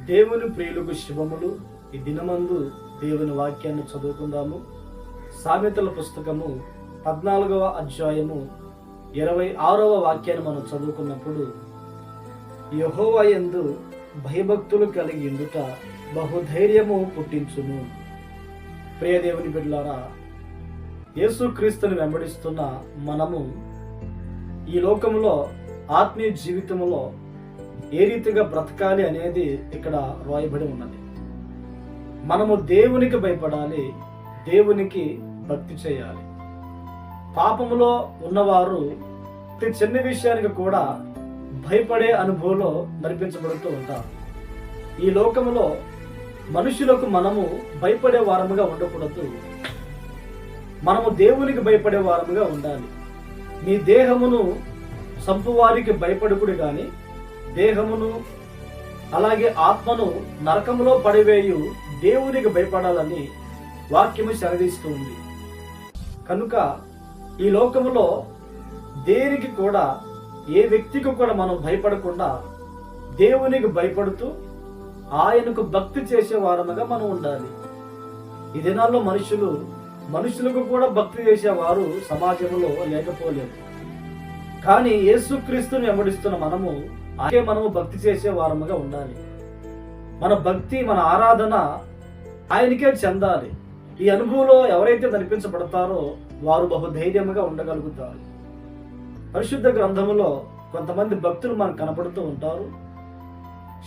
దేవుని ప్రియులకు శుభములు. ఈ దినమందు దేవుని వాక్యాన్ని చదువుకుందాము. సామెతల పుస్తకము 14వ అధ్యాయము 26వ వాక్యాన్ని మనం చదువుకున్నప్పుడు, యెహోవా యందు భయభక్తులు కలిగి ఉండుట బహుధైర్యము పుట్టించును. ప్రియ దేవుని బిడ్డలారా, యేసుక్రీస్తుని వెంబడిస్తున్న మనము ఈ లోకంలో ఆత్మీయ జీవితంలో ఏ రీతిగా బ్రతకాలి అనేది ఇక్కడ రాయబడి ఉన్నది. మనము దేవునికి భయపడాలి, దేవునికి భక్తి చేయాలి. పాపములో ఉన్నవారు ప్రతి చిన్న విషయానికి కూడా భయపడే అనుభవంలో నడిపించబడుతూ ఉంటారు. ఈ లోకములో మనుషులకు మనము భయపడే వారముగా ఉండకూడదు, మనము దేవునికి భయపడే వారముగా ఉండాలి. మీ దేహమును చంపువారికి భయపడుకుడు గాని దేహమును అలాగే ఆత్మను నరకములో పడివేయు దేవునికి భయపడాలని వాక్యము సెలవిస్తూ ఉంది. కనుక ఈ లోకములో దేనికి కూడా, ఏ వ్యక్తికి కూడా మనం భయపడకుండా దేవునికి భయపడుతూ ఆయనకు భక్తి చేసే వారముగా మనం ఉండాలి. ఈ దినాల్లో మనుషులకు కూడా భక్తి చేసేవారు సమాజంలో లేకపోలేదు. కానీ యేసుక్రీస్తుని వెంబడిస్తున్న మనము భక్తి చేసే వారముగా ఉండాలి. మన భక్తి, మన ఆరాధన ఆయనకే చెందాలి. ఈ అనుభవంలో ఎవరైతే నడిపించబడతారో వారు బహుధైర్యముగా ఉండగలుగుతారు. పరిశుద్ధ గ్రంథములో కొంతమంది భక్తులు మనకు కనపడుతూ ఉంటారు.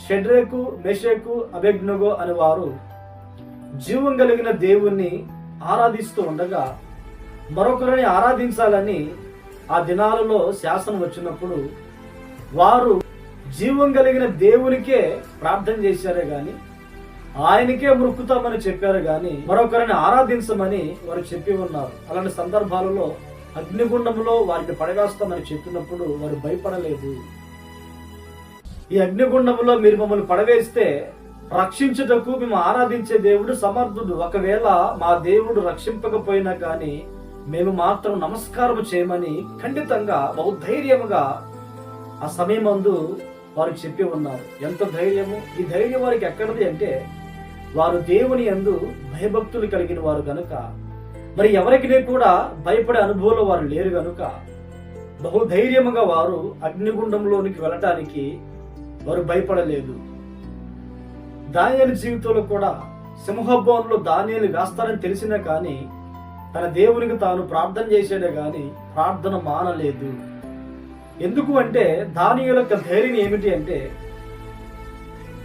షడ్రకు, మెషకు, అబేద్నెగో అనే వారు జీవం కలిగిన దేవుణ్ణి ఆరాధిస్తూ ఉండగా మరొకరిని ఆరాధించాలని ఆ దినాలలో శాసనం వచ్చినప్పుడు వారు జీవం కలిగిన దేవునికే ప్రార్థన చేశారే గాని, ఆయనకే మొక్కుతామని చెప్పారు గాని మరొకరిని ఆరాధించమని వారు చెప్పి ఉన్నారు. అలాంటి సందర్భాలలో అగ్నిగుండంలో వారిని పడవేస్తామని చెప్పినప్పుడు వారు భయపడలేదు. ఈ అగ్నిగుండంలో మీరు మమ్మల్ని పడవేస్తే రక్షించుటకు మేము ఆరాధించే దేవుడు సమర్థుడు. ఒకవేళ మా దేవుడు రక్షింపకపోయినా కానీ మేము మాత్రం నమస్కారం చేయమని ఖండితంగా బహుధైర్యముగా ఆ సమయమందు వారు చెప్పి ఉన్నారు. ఎంత ధైర్యము! ఈ ధైర్యం వారికి ఎక్కడిది అంటే, వారు దేవుని యందు భయభక్తులు కలిగిన వారు గనుక, మరి ఎవరికి కూడా భయపడే అనుభవంలో వారు లేరు గనుక బహుధైర్యముగా వారు అగ్నిగుండంలోనికి వెళ్ళటానికి వారు భయపడలేదు. దానియేలు జీవితంలో కూడా సింహబోన్లో దానియేలు వేస్తారని తెలిసినా కానీ తన దేవునికి తాను ప్రార్థన చేసేదే గాని ప్రార్థన మానలేదు. ఎందుకు అంటే దానియేలు యొక్క ధైర్యం ఏమిటి అంటే,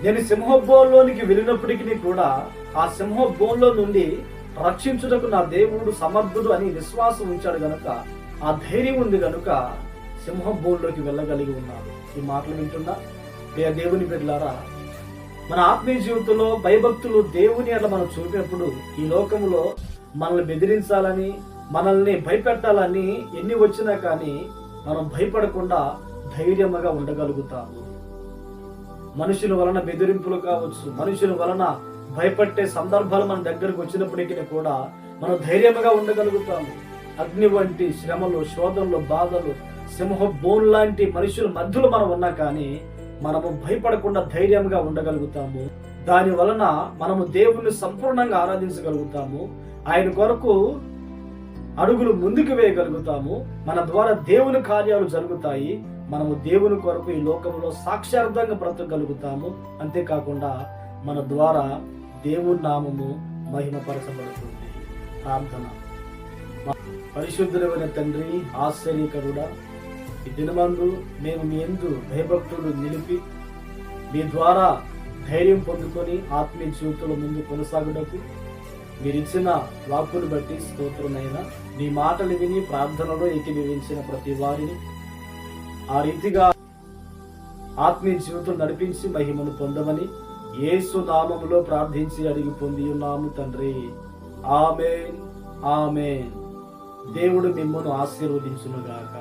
నేను సింహబోన్లోనికి వెళ్ళినప్పటికీ కూడా ఆ సింహబోన్లో నుండి రక్షించుటకు నా దేవుడు సమర్థుడు అని విశ్వాసం ఉంచాడు గనుక, ఆ ధైర్యం ఉంది గనుక సింహబోన్లోకి వెళ్ళగలిగి ఉన్నాడు. ఈ మాటలు వింటున్నా ప్రియ దేవుని బిడ్డలారా, మన ఆత్మీయ జీవితంలో భయభక్తులు దేవుని అట్లా మనం చూపినప్పుడు ఈ లోకములో మనల్ని బెదిరించాలని, మనల్ని భయపెట్టాలని ఎన్ని వచ్చినా కానీ మనం భయపడకుండా ధైర్యంగా ఉండగలుగుతాము. మనుషుల వలన బెదిరింపులు కావచ్చు, మనుషుల వలన భయపట్టే సందర్భాలు మన దగ్గరకు వచ్చినప్పటికీ కూడా మనం ధైర్యంగా ఉండగలుగుతాము. అగ్ని వంటి శ్రమలు, శోధనలు, బాధలు, సింహ బోన్ లాంటి మనుషుల మధ్యలో మనం ఉన్నా కానీ మనము భయపడకుండా ధైర్యంగా ఉండగలుగుతాము. దాని వలన మనము దేవుణ్ణి సంపూర్ణంగా ఆరాధించగలుగుతాము. ఆయన కొరకు అడుగులు ముందుకు వేయగలుగుతాము. మన ద్వారా దేవుని కార్యాలు జరుగుతాయి. మనము దేవుని కొరకు ఈ లోకంలో సాక్షార్థంగా బ్రతకగలుగుతాము. అంతేకాకుండా మన ద్వారా దేవుని నామము మహిమపరచబడుతుంది. ప్రార్థన. పరిశుద్ధుడైన తండ్రి, ఆశ్చర్యకరుడా, ఈ దినమందు మేము మీ యందు భయభక్తులు నిలిపి మీ ద్వారా ధైర్యం పొందుకొని ఆత్మీయ జీవితంలో ముందు కొనసాగుటకు మీరిచ్చిన వాక్కును బట్టి స్తోత్రమైన, మీ మాటలు విని ప్రార్థనలో ఏకీభవించిన ప్రతి వారిని ఆ రీతిగా ఆత్మీయ జీవితం నడిపించి మహిమను పొందమని యేసు నామములో ప్రార్థించి అడిగి పొంది ఉన్నాము తండ్రి. ఆమేన్, ఆమేన్. దేవుడు మిమ్మల్ని ఆశీర్వదించునుగాక.